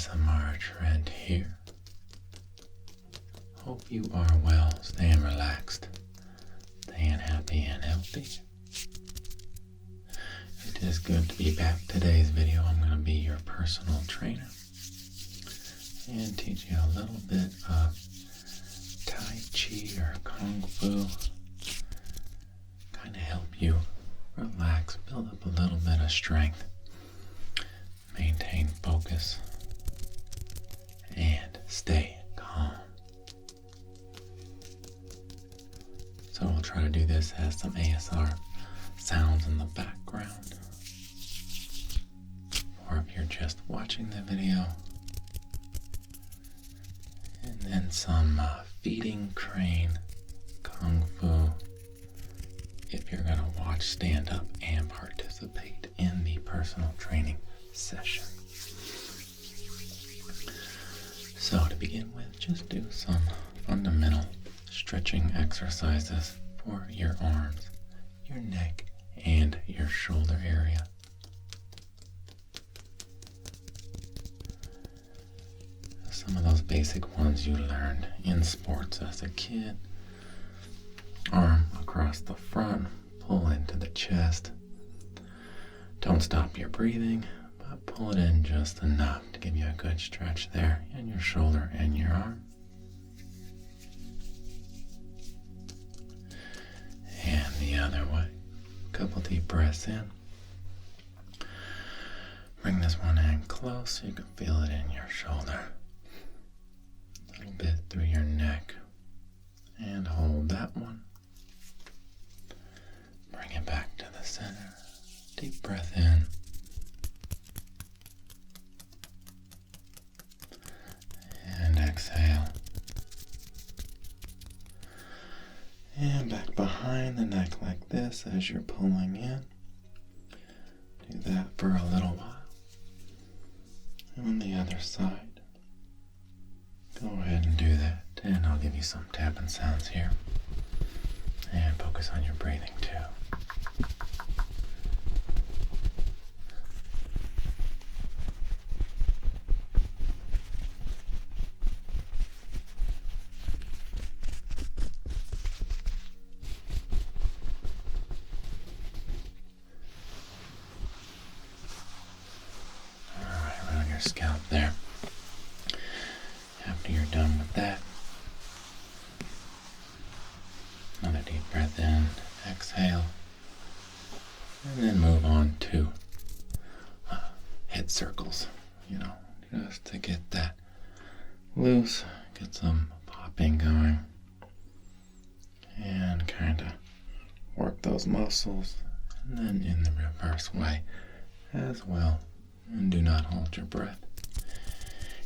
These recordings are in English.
ASMR Trent here. Hope you are well, staying relaxed, staying happy and healthy. It is good to be back. Today's video, I'm going to be your personal trainer and teach you a little bit of Tai Chi or Kung Fu. Kind of help you relax, build up a little bit of strength, maintain focus, and stay calm. So we'll try to do this as some ASR sounds in the background. Or if you're just watching the video. And then some feeding crane, Kung Fu, if you're going to watch, stand up, and participate in the personal training session. So to begin with, just do some fundamental stretching exercises for your arms, your neck, and your shoulder area. Some of those basic ones you learned in sports as a kid. Arm across the front, pull into the chest. Don't stop your breathing, but pull it in just enough to give you a good stretch there in your shoulder and your arm. And the other way. Couple deep breaths in. Bring this one in close so you can feel it in your shoulder. A little bit through your neck. And hold that one. Bring it back to the center. Deep breath in. And exhale. And back behind the neck like this as you're pulling in. Do that for a little while. And on the other side, go ahead and do that. And I'll give you some tapping sounds here. And focus on your breathing too. Scalp there. After you're done with that, another deep breath in, exhale, and then move on to head circles, just to get that loose, get some popping going, and kind of work those muscles, and then in the reverse way as well. And do not hold your breath.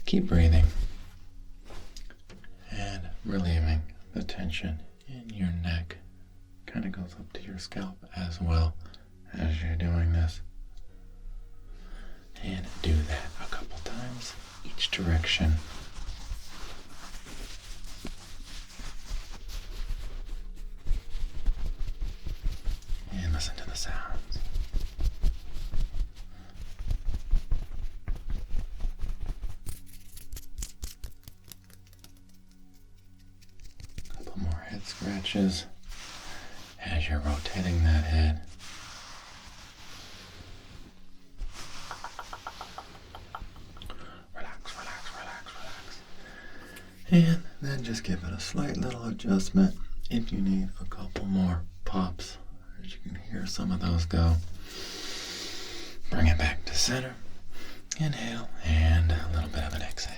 Keep breathing and relieving the tension in your neck. Kind of goes up to your scalp as well as you're doing this. And do that a couple times each direction. And listen to the sounds. Scratches as you're rotating that head. Relax, relax, relax, relax. And then just give it a slight little adjustment if you need a couple more pops. As you can hear some of those go. Bring it back to center. Inhale and a little bit of an exhale.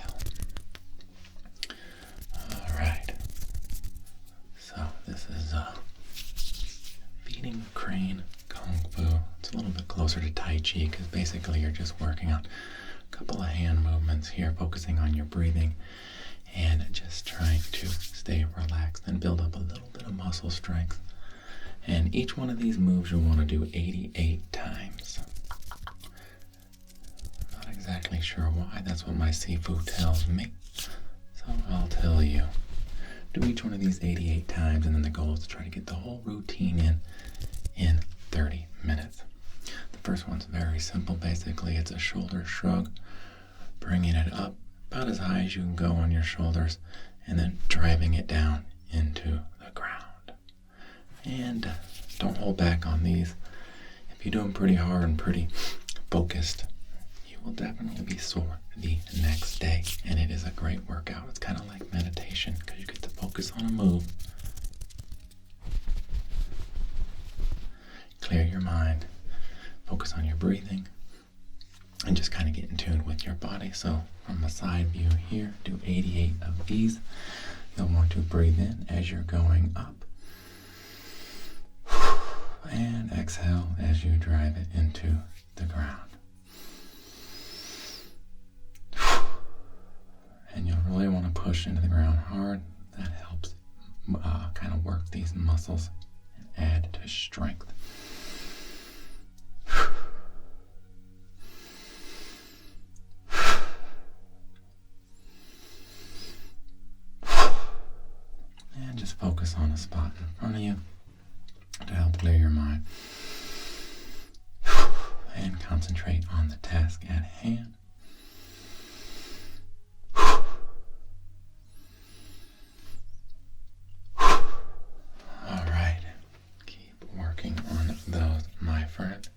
This is feeding crane Kung Fu. It's a little bit closer to Tai Chi because basically you're just working on a couple of hand movements here, focusing on your breathing and just trying to stay relaxed and build up a little bit of muscle strength. And each one of these moves you'll want to do 88 times. Not exactly sure why. That's what my Sifu tells me. So I'll tell you. Do each one of these 88 times, and then the goal is to try to get the whole routine in 30 minutes. The first one's very simple. Basically, it's a shoulder shrug. bringing it up about as high as you can go on your shoulders, and then driving it down into the ground. And don't hold back on these. If you do them pretty hard and pretty focused, you will definitely be sore the next day. And it is a great workout. It's kind of like meditation because you get to focus on a move, clear your mind, focus on your breathing, and just kind of get in tune with your body. So from a side view here, do 88 of these. You'll want to breathe in as you're going up, and exhale as you drive it into the ground. And you'll really want to push into the ground hard. That helps kind of work these muscles and add to strength. And just focus on a spot in front of you to help clear your mind. And concentrate on the task at hand. Alright, keep working on those, my friend.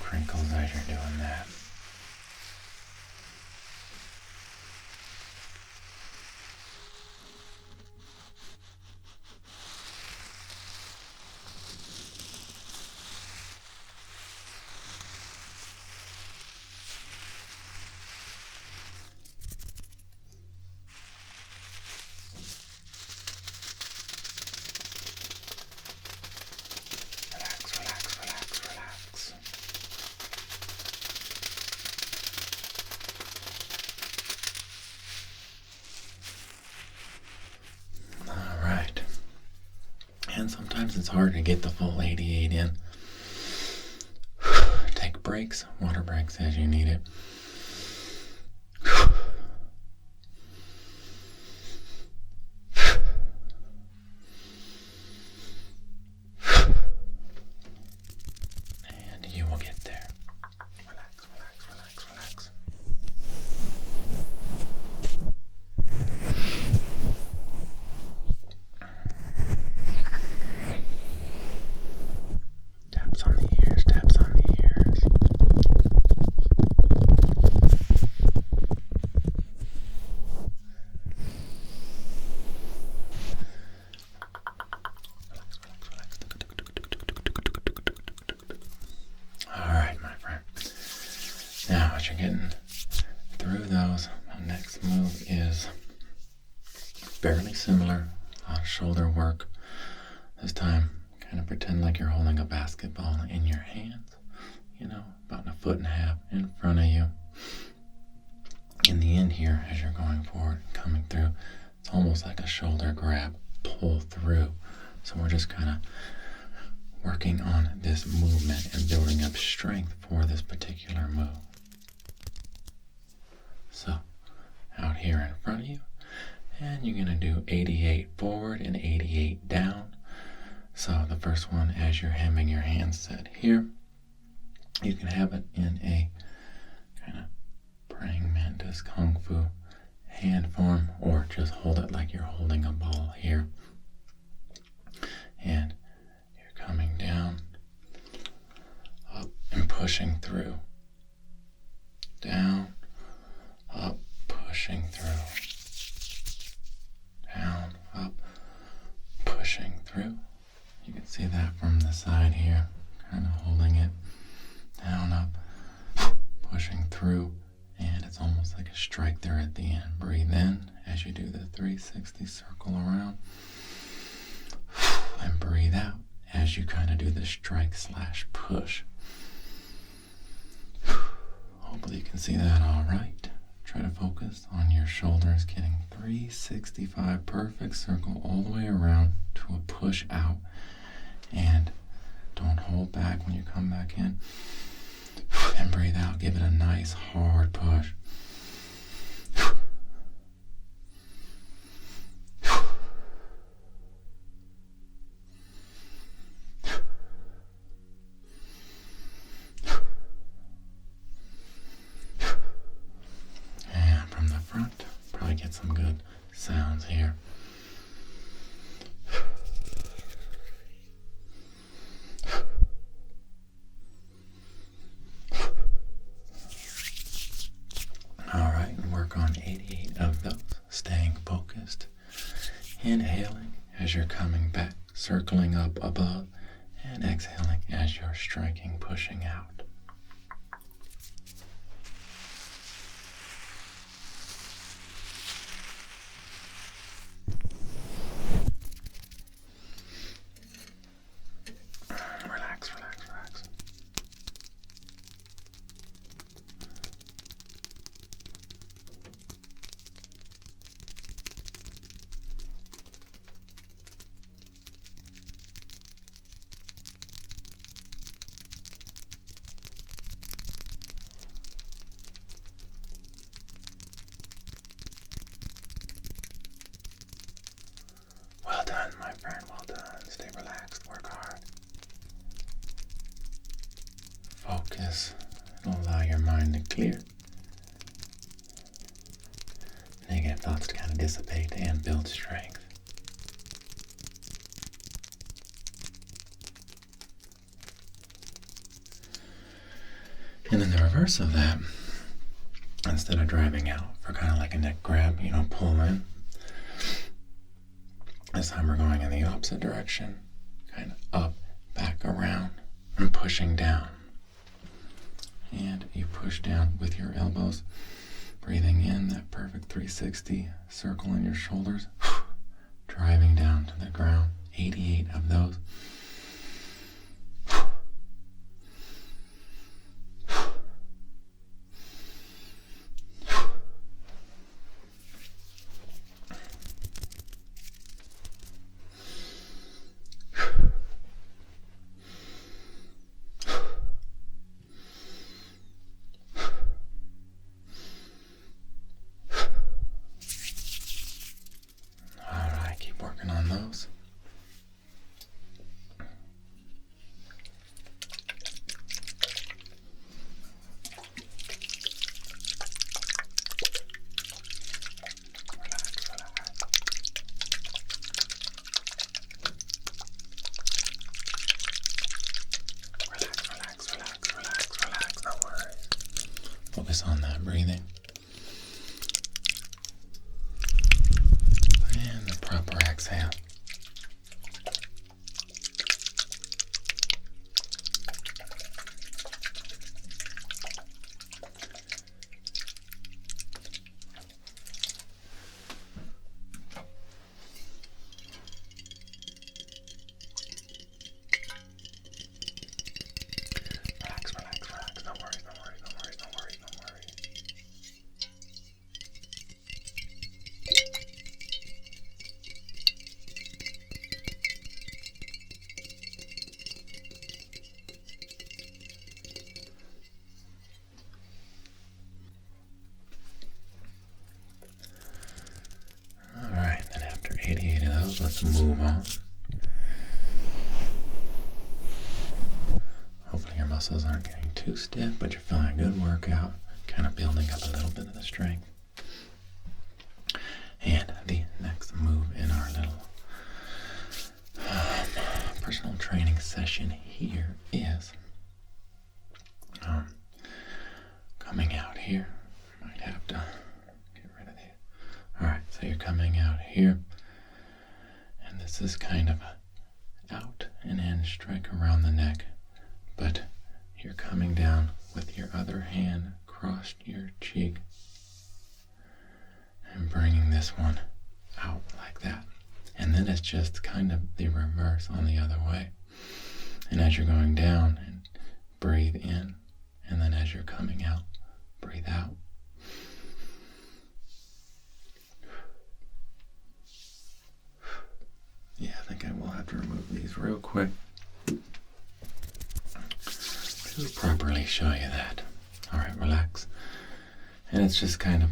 Crinkles as you're doing that. And sometimes it's hard to get the full 88 in. Take breaks, water breaks as you need it. And you will get there. Relax, relax, relax, relax. Taps on the ears, taps on the ears. Alright, my friend. Now, as you're getting through those, the next move is fairly similar. A lot of shoulder work. This time, kind of pretend like you're holding a basketball in your hands, about 1.5 feet in front of you. In the end here, as you're going forward, coming through, it's almost like a shoulder grab, pull through. So we're just kind of working on this movement and building up strength for this particular move. So, out here in front of you, and you're going to do 88 forward and 88 down. So the first one, as you're having your hands set here, you can have it in a kind of praying mantis kung fu hand form, or just hold it like you're holding a ball here. And you're coming down, up and pushing through. Down, up, pushing through. Down, up, pushing through. You can see that from the side here, kind of holding it down, up, pushing through, and it's almost like a strike there at the end. Breathe in as you do the 360 circle around, and breathe out as you kind of do the strike / push. Hopefully you can see that all right. Try to focus on your shoulders, getting 365 perfect circle all the way around to a push out. And don't hold back when you come back in. And breathe out. Give it a nice hard push. And from the front, probably get some good sounds here. Alright, work on 88 of those, staying focused. Inhaling as you're coming back, circling up above, and exhaling as you're striking, pushing out. Relax, relax, relax. Well done, my friend, well done. Stay relaxed, work hard. Focus. It'll allow your mind to clear. Negative thoughts to kind of dissipate and build strength. And then the reverse of that, instead of driving out for kind of like a neck grab, pull in. This time we're going in the opposite direction, kind of up, back, around, and pushing down. And you push down with your elbows, breathing in that perfect 360 circle in your shoulders, driving down to the ground. 88 of those. Focus on that breathing. And the proper exhale. Let's move on. Hopefully your muscles aren't getting too stiff, but you're feeling a good workout, kind of building up a little bit of the strength. And the next move in our little personal training session here is coming out here. Might have to get rid of these. Alright, so you're coming out here. This is kind of out and in strike around the neck, but you're coming down with your other hand across your cheek and bringing this one out like that. And then it's just kind of the reverse on the other way. And as you're going down, and breathe in, and then as you're coming out, breathe out. Yeah, I think I will have to remove these real quick. to properly show you that. All right, relax. And it's just kind of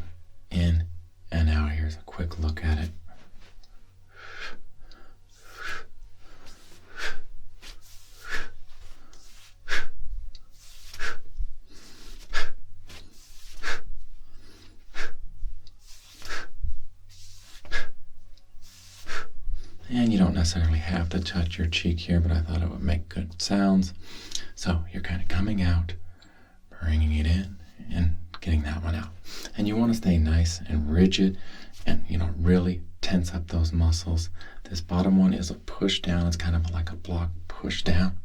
in and out. Here's a quick look at it. And you don't necessarily have to touch your cheek here, but I thought it would make good sounds. So you're kind of coming out, bringing it in, and getting that one out. And you want to stay nice and rigid and, really tense up those muscles. This bottom one is a push down. It's kind of like a block push down.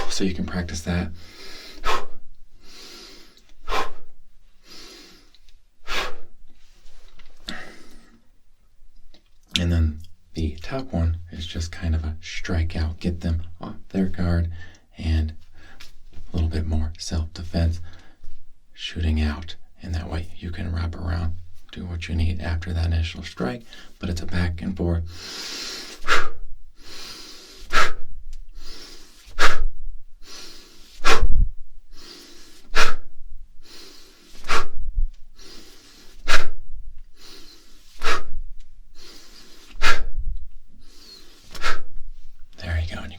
So you can practice that. And then the top one is just kind of a strike out, get them off their guard, and a little bit more self-defense, shooting out. And that way you can wrap around, do what you need after that initial strike, but it's a back and forth.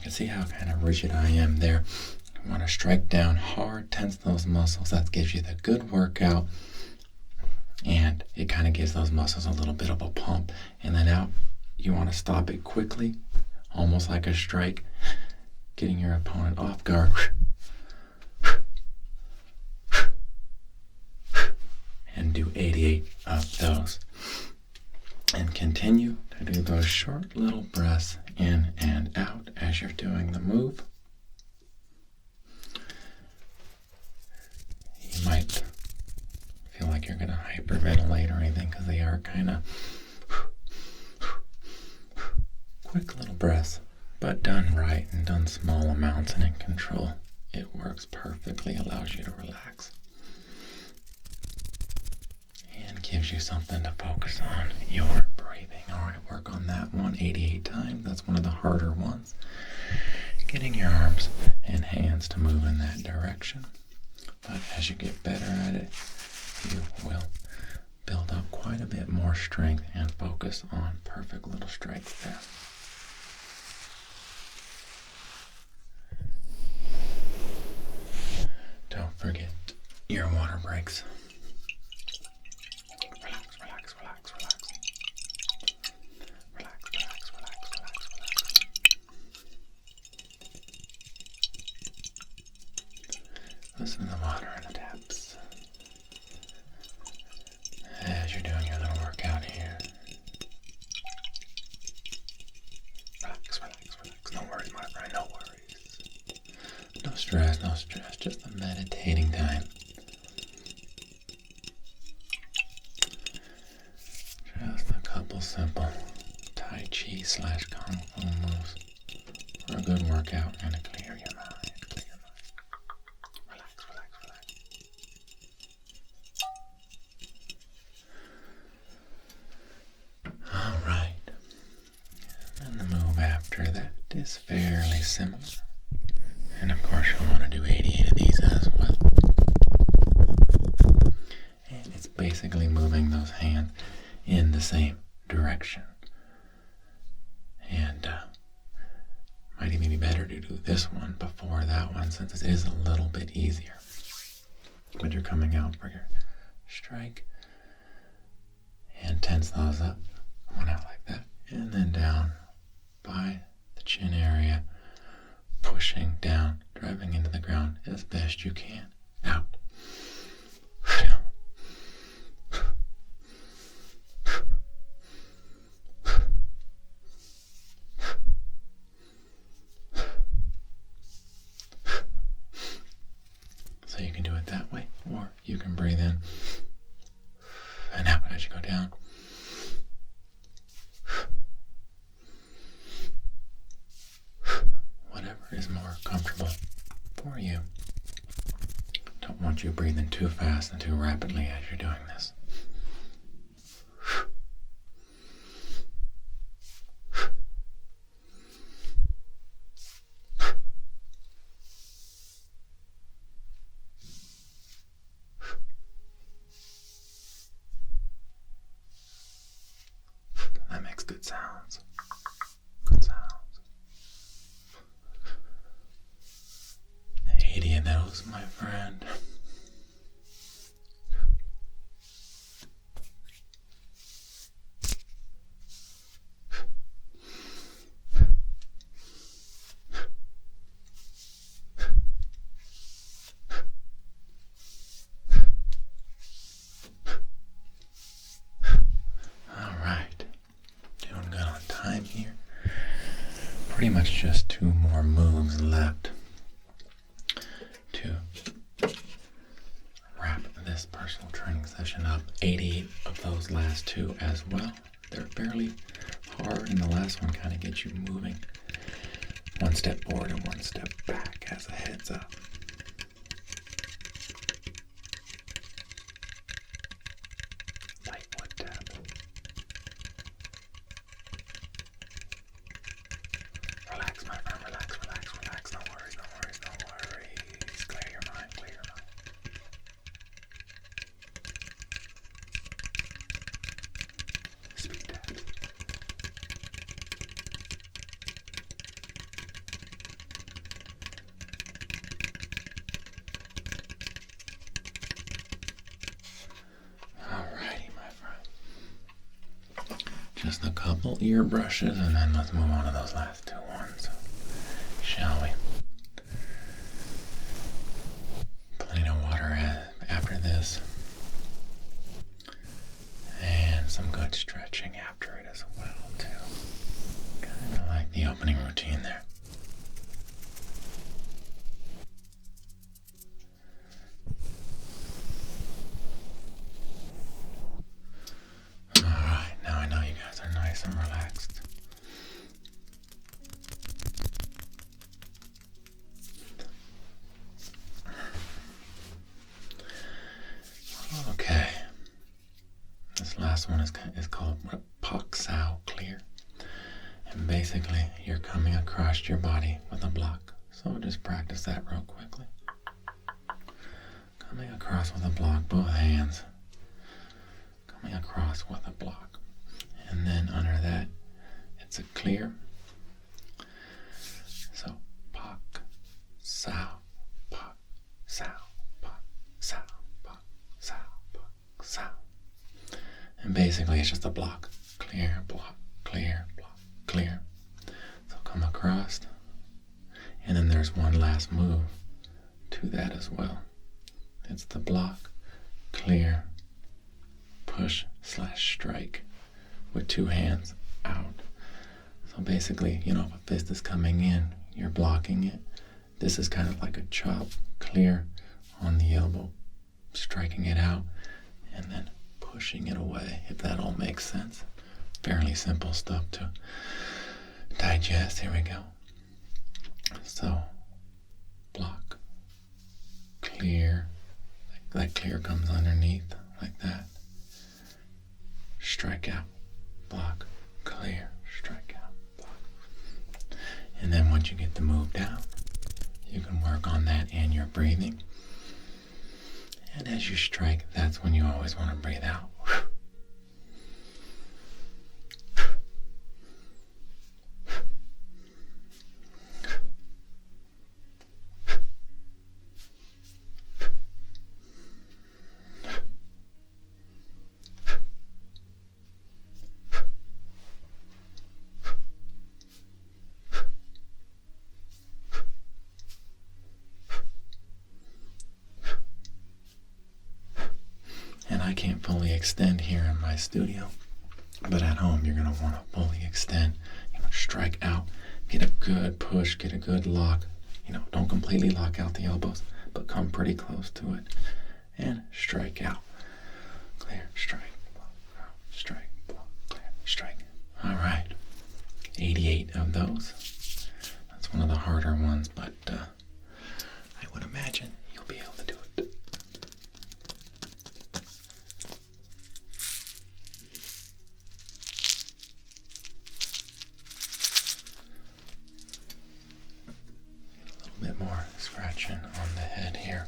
See how kind of rigid I am there. You want to strike down hard, tense those muscles. That gives you the good workout, and it kind of gives those muscles a little bit of a pump. And then out, you want to stop it quickly, almost like a strike, getting your opponent off guard. And do 88 of those. And continue to do those short little breaths in and out as you're doing the move. You might feel like you're going to hyperventilate or anything because they are kind of quick little breaths, but done right and done small amounts and in control. It works perfectly, allows you to relax, and gives you something to focus on, your breathing. All right, work on that one 88 times. That's one of the harder ones. Getting your arms and hands to move in that direction. But as you get better at it, you will build up quite a bit more strength and focus on perfect little strikes there. Don't forget your water breaks. Listen to the water in the taps as you're doing your little workout here. Relax, relax, relax. No worries, my friend, no worries. No stress, no stress. Just a meditating time. Just a couple simple Tai Chi / Kung Fu moves for a good workout and to clear your mind. After that is fairly similar, and of course you'll want to do 88 of these as well. And it's basically moving those hands in the same direction, and might even be better to do this one before that one since it is a little bit easier. But you're coming out for your strike and tense those up, one out like that, and then down by the chin area, pushing down, driving into the ground as best you can. Out. So you can do it that way, or you can breathe in and out as you go down. Is more comfortable for you. Don't want you breathing too fast and too rapidly as you're doing this. good sounds. Good sounds. 80 of those, my friend. Pretty much just 2 more moves left to wrap this personal training session up. 88 of those last 2 as well. They're fairly hard, and the last one kind of gets you moving. 1 step forward and 1 step back as a heads up. Light wood tap. Relax, my friend, relax, relax, relax. No worries, no worries, no worries. Clear your mind, clear your mind. Speed taps. Alrighty, my friend. Just a couple ear brushes, and then let's move on to those last 2 ones, shall we? Plenty of water after this, and some good stretching after it as well, too. Kind of like the opening routine there. Alright, now I know you guys are nice and relaxed. Okay. This last one is called Pak Sao Clear. And basically, you're coming across your body with a block. So just practice that real quickly. Coming across with a block, both hands. Coming across with a block. And then under that, it's a clear. So, Pak Sao, Pak Sao, Pak Sao, Pak Sao, Pak Sao. And basically, it's just a block. Clear, block, clear, block, clear. So come across. And then there's one last move to that as well. It's the block, clear, push/strike with 2 hands out. So basically, if a fist is coming in, you're blocking it. This is kind of like a chop, clear on the elbow, striking it out, and then pushing it away, if that all makes sense. Fairly simple stuff to digest. Here we go. So, block, clear, that clear comes underneath, like that. Strike out, block, clear, strike out, block. And then once you get the move down, you can work on that and your breathing. And as you strike, that's when you always want to breathe out. And I can't fully extend here in my studio, but at home you're going to want to fully extend, strike out, get a good push, get a good lock. Don't completely lock out the elbows, but come pretty close to it and strike out. Clear, strike, block, strike, block, clear, strike. All right, 88 of those. That's one of the harder ones, but I would imagine you'll be able to do it. A little bit more scratching on the head here.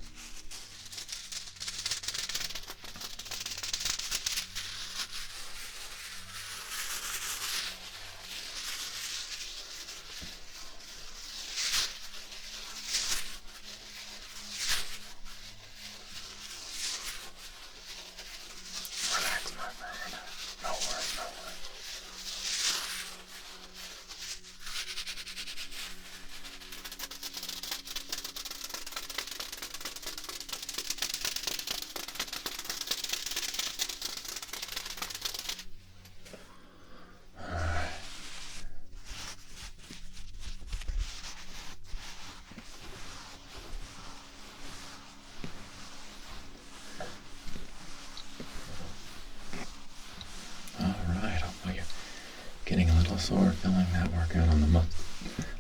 getting a little sore, feeling that workout on the muscle.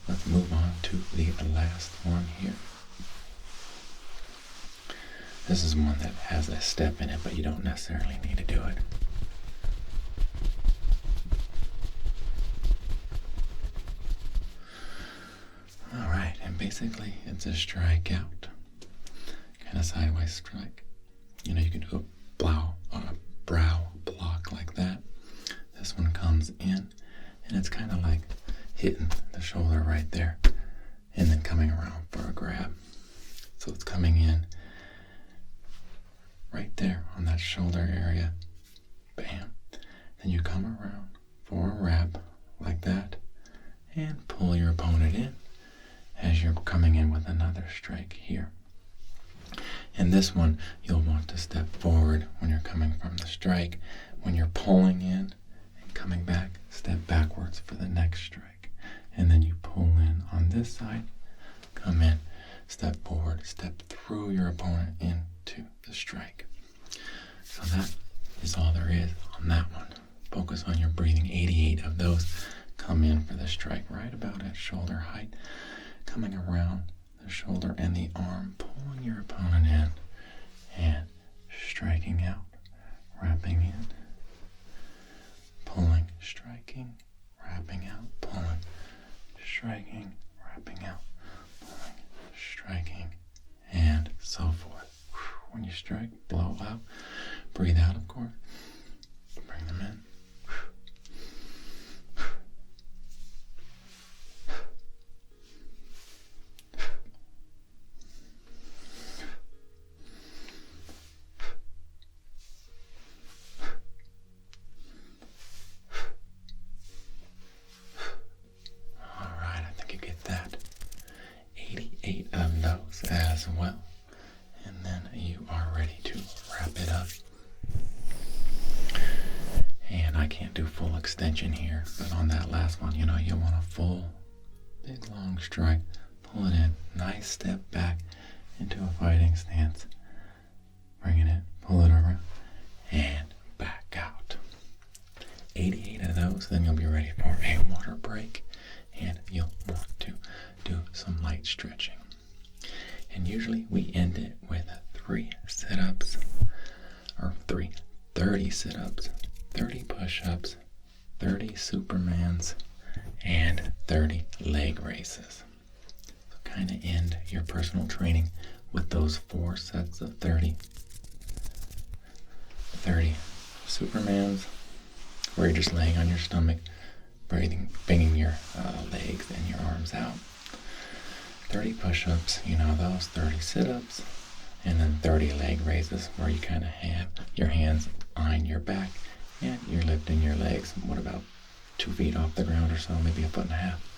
Let's move on to the last one here. This is one that has a step in it, but you don't necessarily need to do it. Alright, and basically it's a strike out. Kind of sideways strike. You know, you can do a brow block like that. This one comes in, and it's kind of like hitting the shoulder right there, and then coming around for a grab. So it's coming in right there on that shoulder area. Bam. Then you come around for a wrap like that, and pull your opponent in as you're coming in with another strike here. And this one, you'll want to step forward when you're coming from the strike. When you're pulling in and coming back, step backwards for the next strike. And then you pull in on this side, come in, step forward, step through your opponent into the strike. So that is all there is on that one. Focus on your breathing. 88 of those come in for the strike, right about at shoulder height, coming around the shoulder and the arm, pulling your opponent in and striking out, wrapping in, pulling, striking, wrapping out, pulling, striking, wrapping out, pulling, striking, and so forth. When you strike, blow out, breathe out, of course, bring them in. Of those as well, and then you are ready to wrap it up. And I can't do full extension here, but on that last one, you know, you want a full big long strike, pull it in, nice step back into a fighting stance, bring it in, pull it around, and back out. 88 of those, then you'll be ready for a water break, and you'll want to do some light stretching. And usually we end it with 3 sit-ups, or 30 sit-ups, 30 push-ups, 30 Supermans, and 30 leg raises. So kind of end your personal training with those 4 sets of 30. 30 Supermans, where you're just laying on your stomach, bringing your legs and your arms out. 30 push-ups, you know those, 30 sit-ups, and then 30 leg raises where you kind of have your hands behind your back and you're lifting your legs, what about 2 feet off the ground or so, maybe 1.5 feet.